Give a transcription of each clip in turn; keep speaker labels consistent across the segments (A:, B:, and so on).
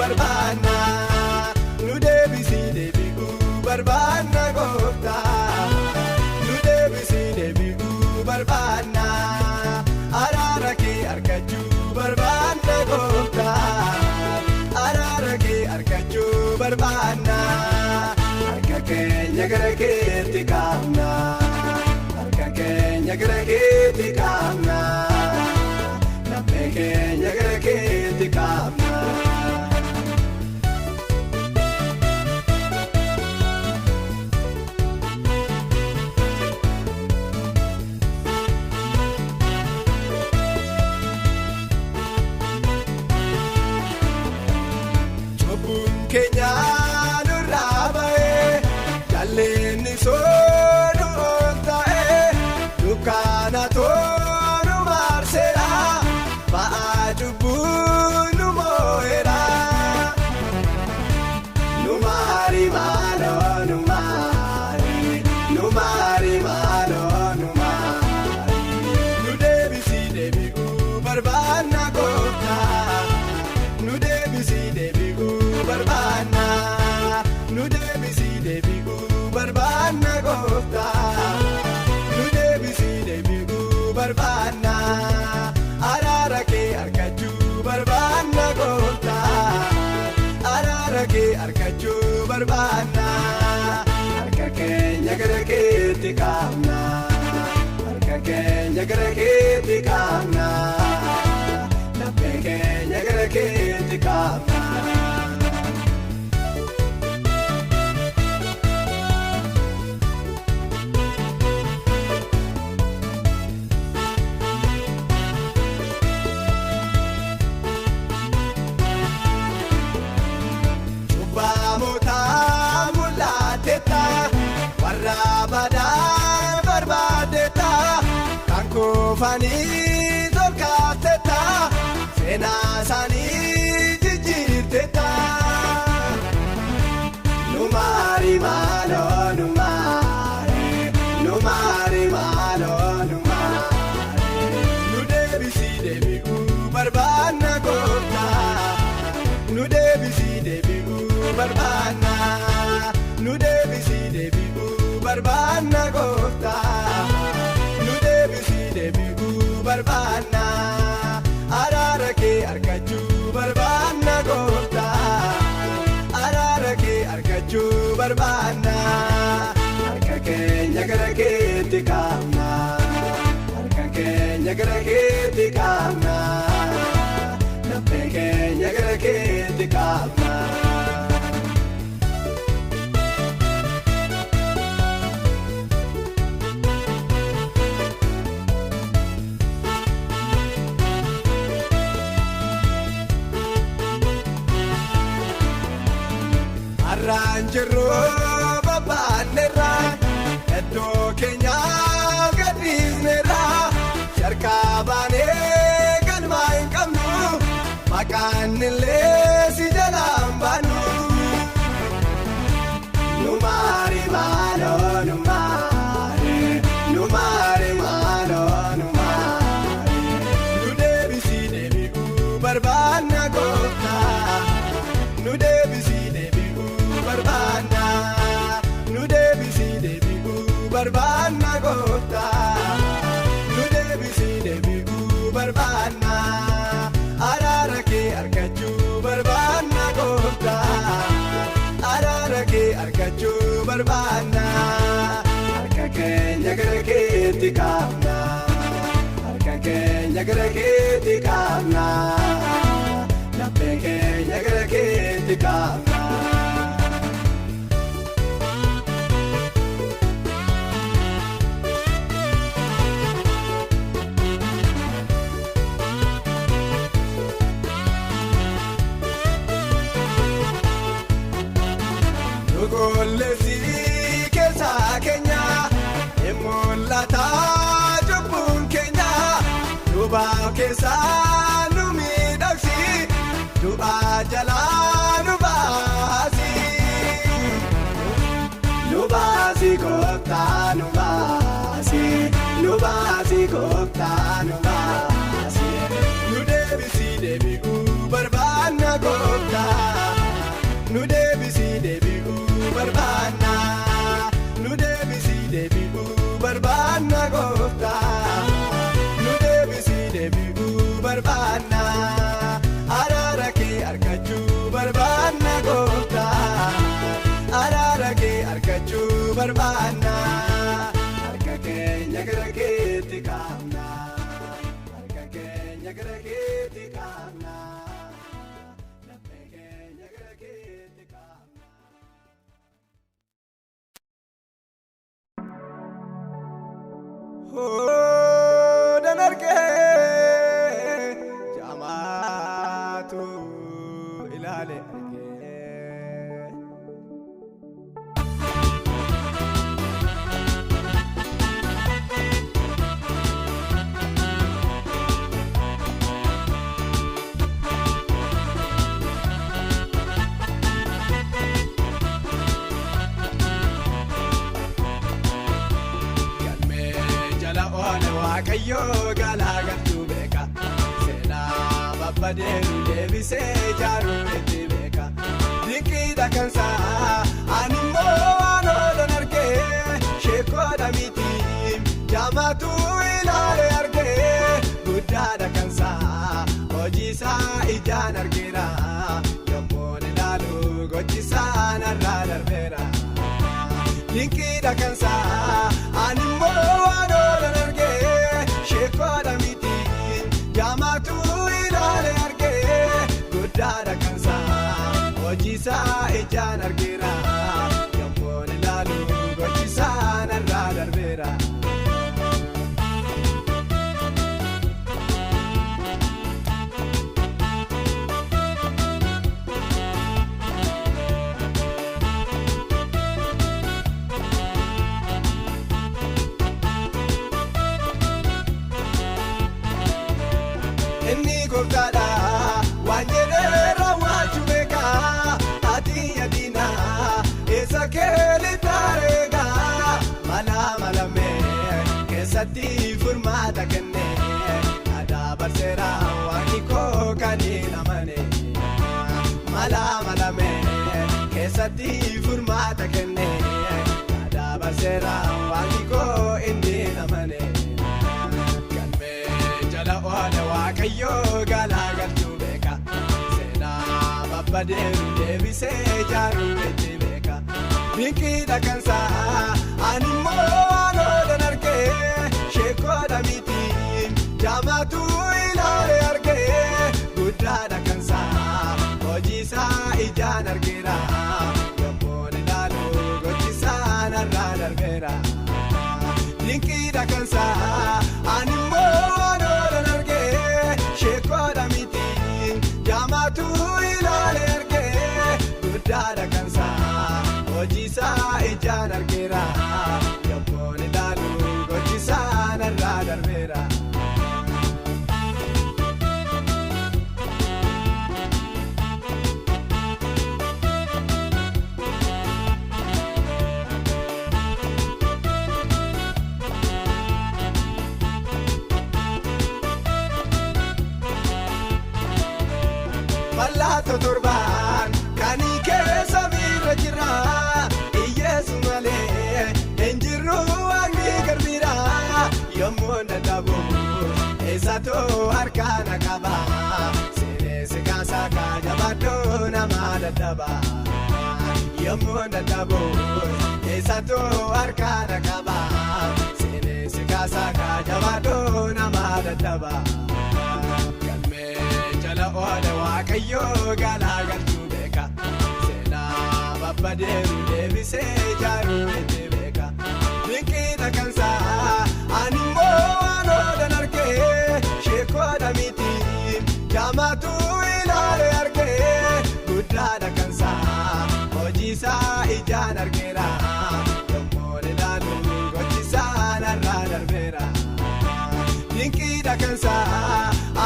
A: barbaanna nu deebisii deebi'uu barbaanna gooftaa nu deebisii deebi'uu barbaanna araara kee argachuu barbaanna gooftaa araara kee argachuu barbaanna harka keenya gara keetti kaa'amna harka keenya gara keetti kaa'amna laphee keenya gara keetti kaa'amna. Keenyaa nurraa ba'ee jaallenni soonu ta'ee dukkaana toonu maarseera ba'aa cubbuu nu moo'eera nu maari maaloo nu maari nu maari maaloo nu maari nu deebisii deebi'uu barbaanna gooftaa nu deebisii deebi'uu. Barbaanna nu deebisii deebi'uu barbaanna gooftaa nu deebisii deebi'uu barbaanna araara kee argachuu barbaanna gooftaa araara kee argachuu barbaanna harka keenya gara keetti kaa'amna harka keenya gara keetti kaa'amna laphee keenya gara keetti kaa'amna. Badaa barbaadeta kan koofanii tolkaateta seenaa isaanii jijjiirteta nu maari maaloo nu maari nu maari maaloo nu maari nu deebisii deebi'uu barbaanna gooftaa nu deebisii deebi'uu barbaanna nu deebisii deebi'uu. Barbaanna gooftaa nu deebisii deebi'uu barbaanna araara kee argachuu barbaanna gooftaa araara kee argachuu barbaanna harka keenya gara keetti kaa'amna harka keenya gara keetti kaa'amna laphee keenya gara keetti kaa'amna. Raanjirroo babbaanneerraa iddoo keenyaa gadhiisneerraa sharkaa baanee galmaa hin qabnu maqaan illee si jalaan baannu nu maari maaloo nu maari nu maari maaloo nu maari nu deebisii deebi'uu barbaanna gooftaa nu deebisii. Barbaanna nu deebisii deebi'uu barbaanna gooftaa nu deebisii deebi'uu barbaanna araara kee argachuu barbaanna gooftaa araara kee argachuu barbaanna harka keenya gara keetti kaa'amna harka keenya gara keetti kaa'amna laphee keenya gara keetti kaa'amna. Golleessi keessaa keenya mul'ataa cubbuun keenya duubaa keessaa nu miidhagsi du'aa jalaa nu baasi gooftaa nu baasi nu baasi gooftaa nu baasi nu deebisii deebi'uu barbaanna gooftaa. barbaanna araara kee argachuu barbaanna gooftaa araara kee argachuu barbaanna harka keenya gara keetti kaa'amna harka keenya gara keetti kaa'amna laphee keenya gara keetti kaa'amna. Dan argee jamaatu ilaale argee Waaqayyoo galaagalchuu beeka seenaa babbadeeru deebisee jaaruu itti beeka dinqiidha kansaa ani immoo waanoodan argee sheekoodha miti jamaatu ilaale argee guddaadha kansaa hojiisaa ijaan argeera yommuun ilaalu gochisaa narraa darbeera dinqiidha kansaa ani immoo waanoodan argee sheekoodha miti jamaatu ilaale argee guddaadha kansaa hojiisaa ijaan argeera yommuun ilaalu gochisaa narraa darbeera. Inni gooftaadha waan jedhee raawwachuu beeka ati yaadina eessa keelli tareega malamee keessatti furmaata kenne aadaa barseera waaqni koo kan hin amane malamee keessatti furmaata kenne aadaa barseera waaqni koo hin amane. Waaqayyoo galaagalchuu beeka seenaa babbadeeru deebisee jaaruu itti beeka dinqiidha kansaa ani immoo waanoodan argee sheekoodha miti jamaatu ilaale argee guddaadha kansaa hojiisaa ijaan argeera yommuun ilaalu gochisaa narraa darbeera dinqiidha kansaa ani immoo waanoodan argee sheekoodha miti jamaatu ilaale argee guddaadha kansaa hojiisaa ijaan argeera yommuun ilaalu gochisaa narraa darbeera. Mallattoo torbaan kan keessa miira jira iyyeessu malee hin jirru waaqni garbira yommuu dadhabu eessatoo harkaan qaba seenessi kaasaa kaajabadoo nama dadhaba yommuu dadhabu eessatoo harkaan qaba seenessi kaasaa kaajabadoo nama dadhaba. Oole waaqayyoo galaagalchuu beeka seenaa babbadeeru deebisee jaaruu itti beeka dinqiidha kansaa ani immoo waanoodan argee sheekoodha miti jamaatu ilaale argee guddaadha kansaa hojiisaa ijaan argeera yommuun ilaalu gochisaa narraa darbeera dinqiidha kansaa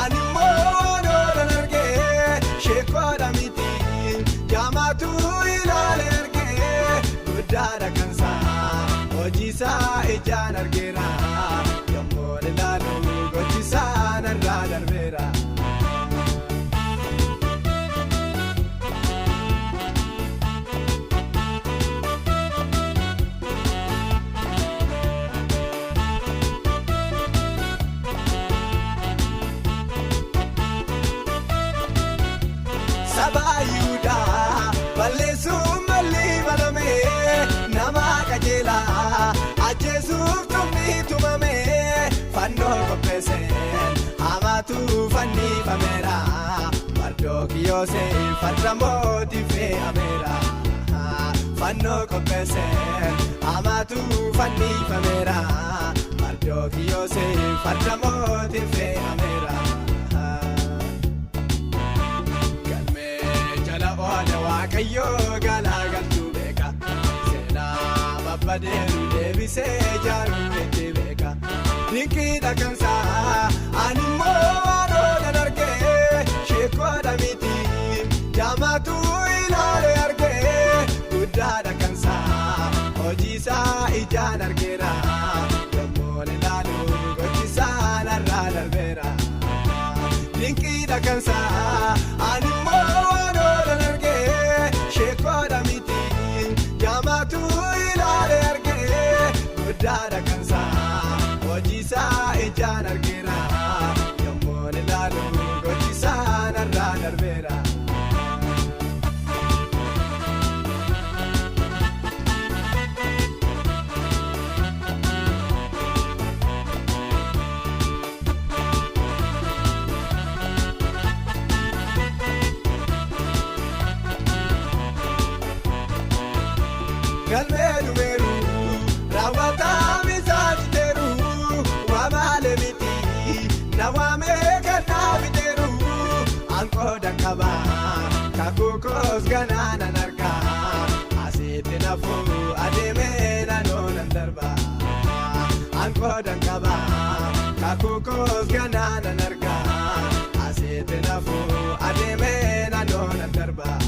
A: ani immoo waanoodan argee sheekoodha miti jamaatu ilaale argee guddaadha kansaa hojiisaa ijaan argeera yommuun ilaalu gochisaa narraa darbeera. Yihudaa balleessuun malli malamee nama qajeelaa ajjeesuuf tumni tumamee fannoo qopheesseen hamaatu fannifameera Mardooki Yoosef farda mootii fe'ameera fannoo qopheesseen hamaatu fannifameera Mardooki Yoosef farda mootii fe'ameera. Waaqayyoo galaagaltuu beeka seenaa babbadeeru deebisee jaaruutti beeka dinqiidha kansaa animmoo waanoodan argee sheekoodha miti jaamaatu ilaalee argee guddaadha kansaa hojiisaa ijaan argeera yommuun ilaalu gochisaa narraa darbeera dinqiidha kansaa animmoo waanoodan argee sheekoodha miti jaamaatu ilaalee argee guddaadha kansaa hojiisaa ijaan argeera yommuun ilaalu gochisaa narraa darbeera. Galmee dhumeeru raawwataa misaajiteeru waamaalee miti na waamee kannaa biteeru anqooda qabaa kakuukoos ganaanan argaa asitti nafuu adeemee naannoonan darbaa anqooda qabaa kakuukoos ganaanan argaa asitti nafuu adeemee naannoonan darbaa.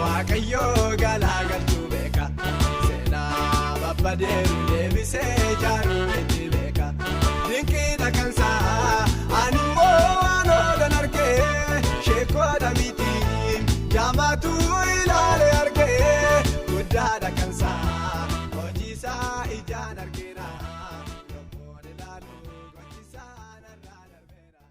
A: Waaqayyoo galaagaltuu beeka seenaa babbadeeru deebisee jaaruutti beeka dinqiidha kansaa animmoo waanoodan argee sheekoodha miti jaamaatu ilaalee argee guddaadha kansaa hojiisaa ijaan argeera yommuun ilaalu gochisaa narraa darbeera.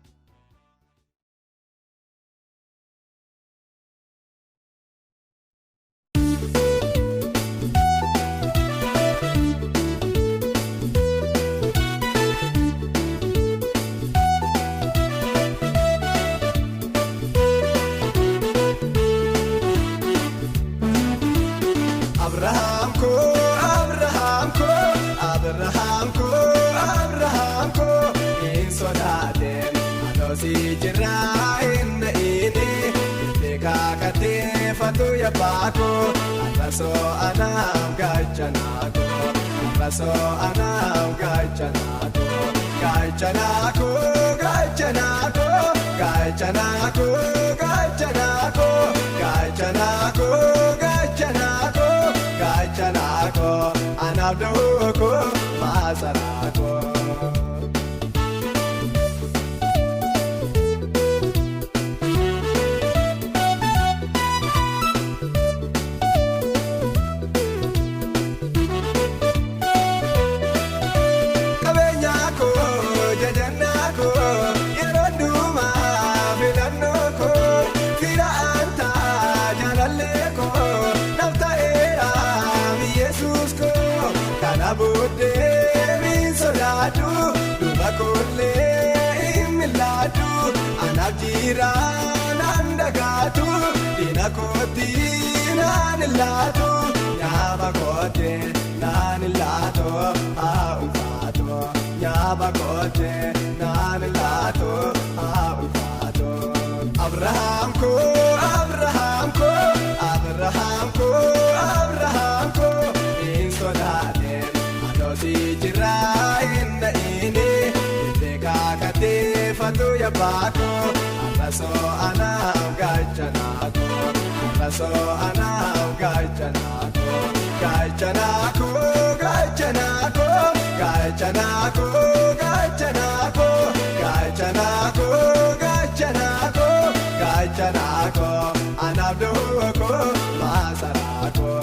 A: Abrahaam ko hin sodaateen anoosi jirraa hinna inni beekaa kateeffatu yabbaako arrasoo anaaf gaachanaako arrasoo anaaf gaachanaako gaachanaako gaachanaako gaachanaako gaachanaako gaachanaako gaachanaako gaachanaako anaaf dhooko maasaraako. Jiraan dagaatu dina kooti naan laatu nyaaba koote naan laatu ulfaato nyaaba koote naan laatu ulfaato. Abrahaam ko Abrahaam ko Abrahaam ko Abrahaam ko hin sodaateen anoosi jirraa hinna inni beekaa kateeffatu yabbaako. Arrasoo anaaf gaachanaako arrasoo anaaf gaachanaako gaachanaako gaachanaako gaachanaako gaachanaako gaachanaako gaachanaako gaachanaako anaaf dhooko maasaraako.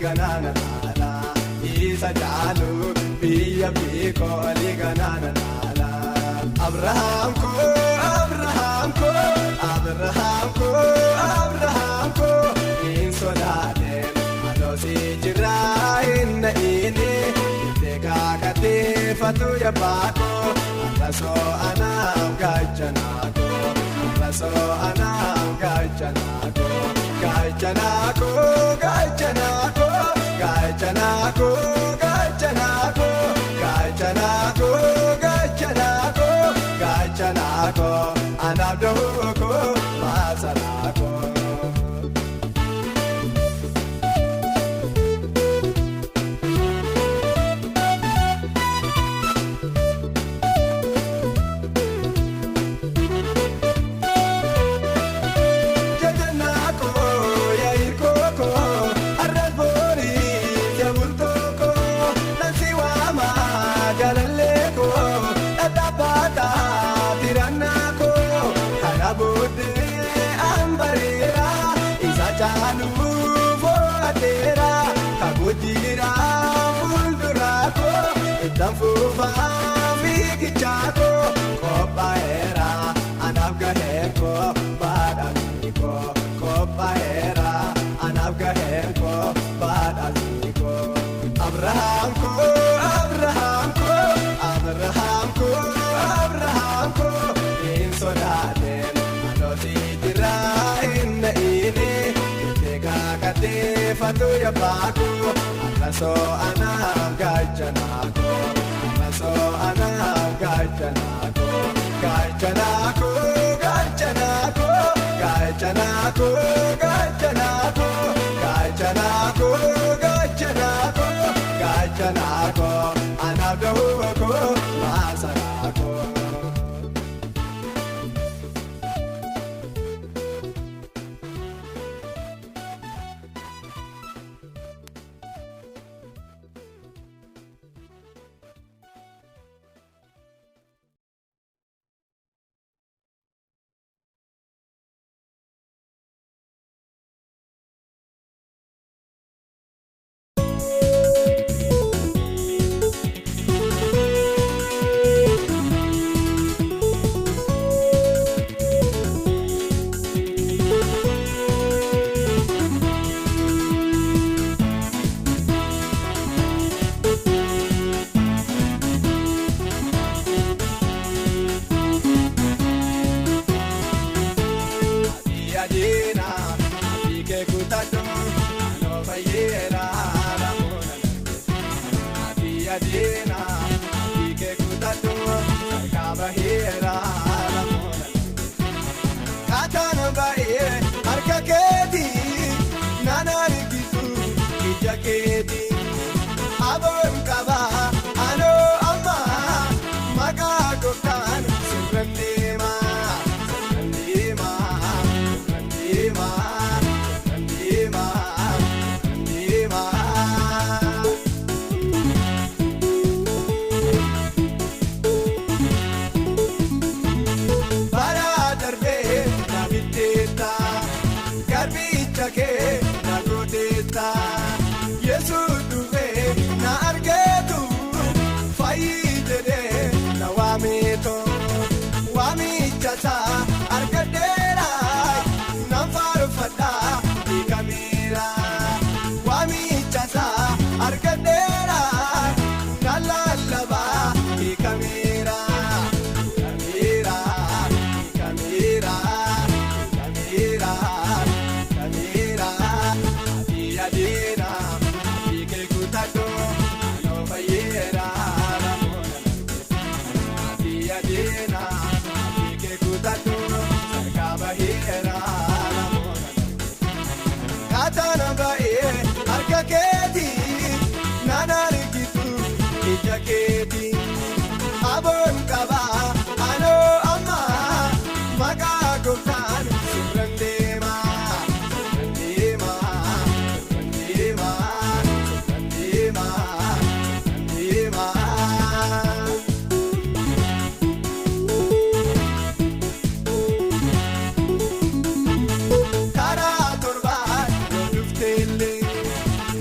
A: liganana lala isa jaalu biyya biikoo liganana lala Abraham ko in sodaadeen adosi jiraa inna inni teeka kateeffatu yabbaako arrasoo anaaf gaachanaako arrasoo anaaf gaachanaako gaachanaako gaachanaako gaachanaako gaachanaako gaachanaako gaachanaako gaachanaako anaaf dooko maasalaako. Kabujira fuldurako itanfufa fikichako kopaera anafgaheko badamiko kopaera anafgaheko badamiko Abrahamko insodaden adosi tirainna ini kateeffatu yabbaako arrasoo anaaf gaachanaako arrasoo anaaf gaachanaako gaachanaako gaachanaako gaachanaako gaachanaako gaachanaako gaachanaako gaachanaako anaaf dooko maasalaako.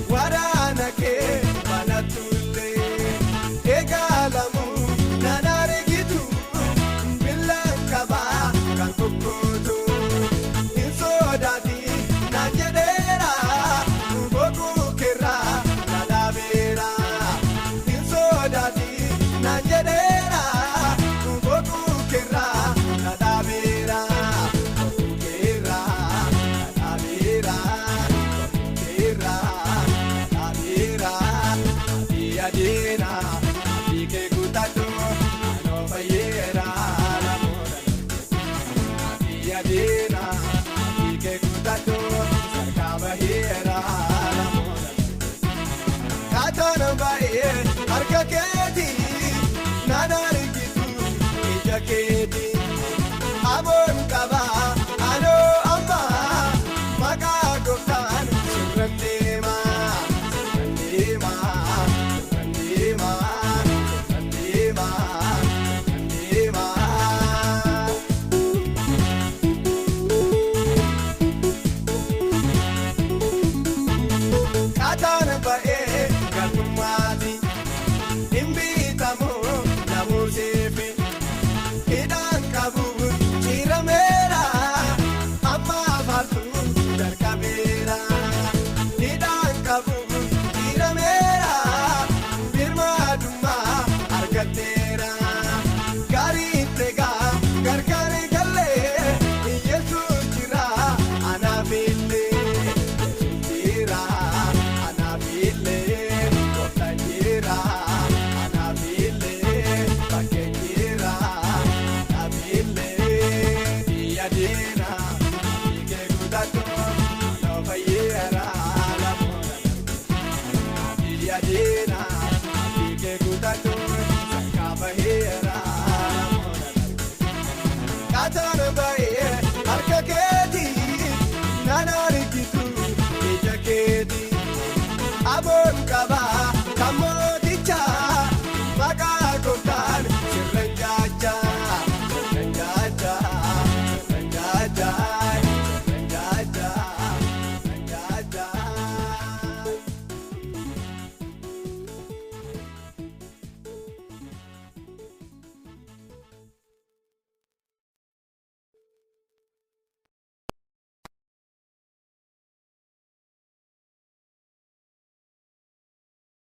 B: What
A: isaa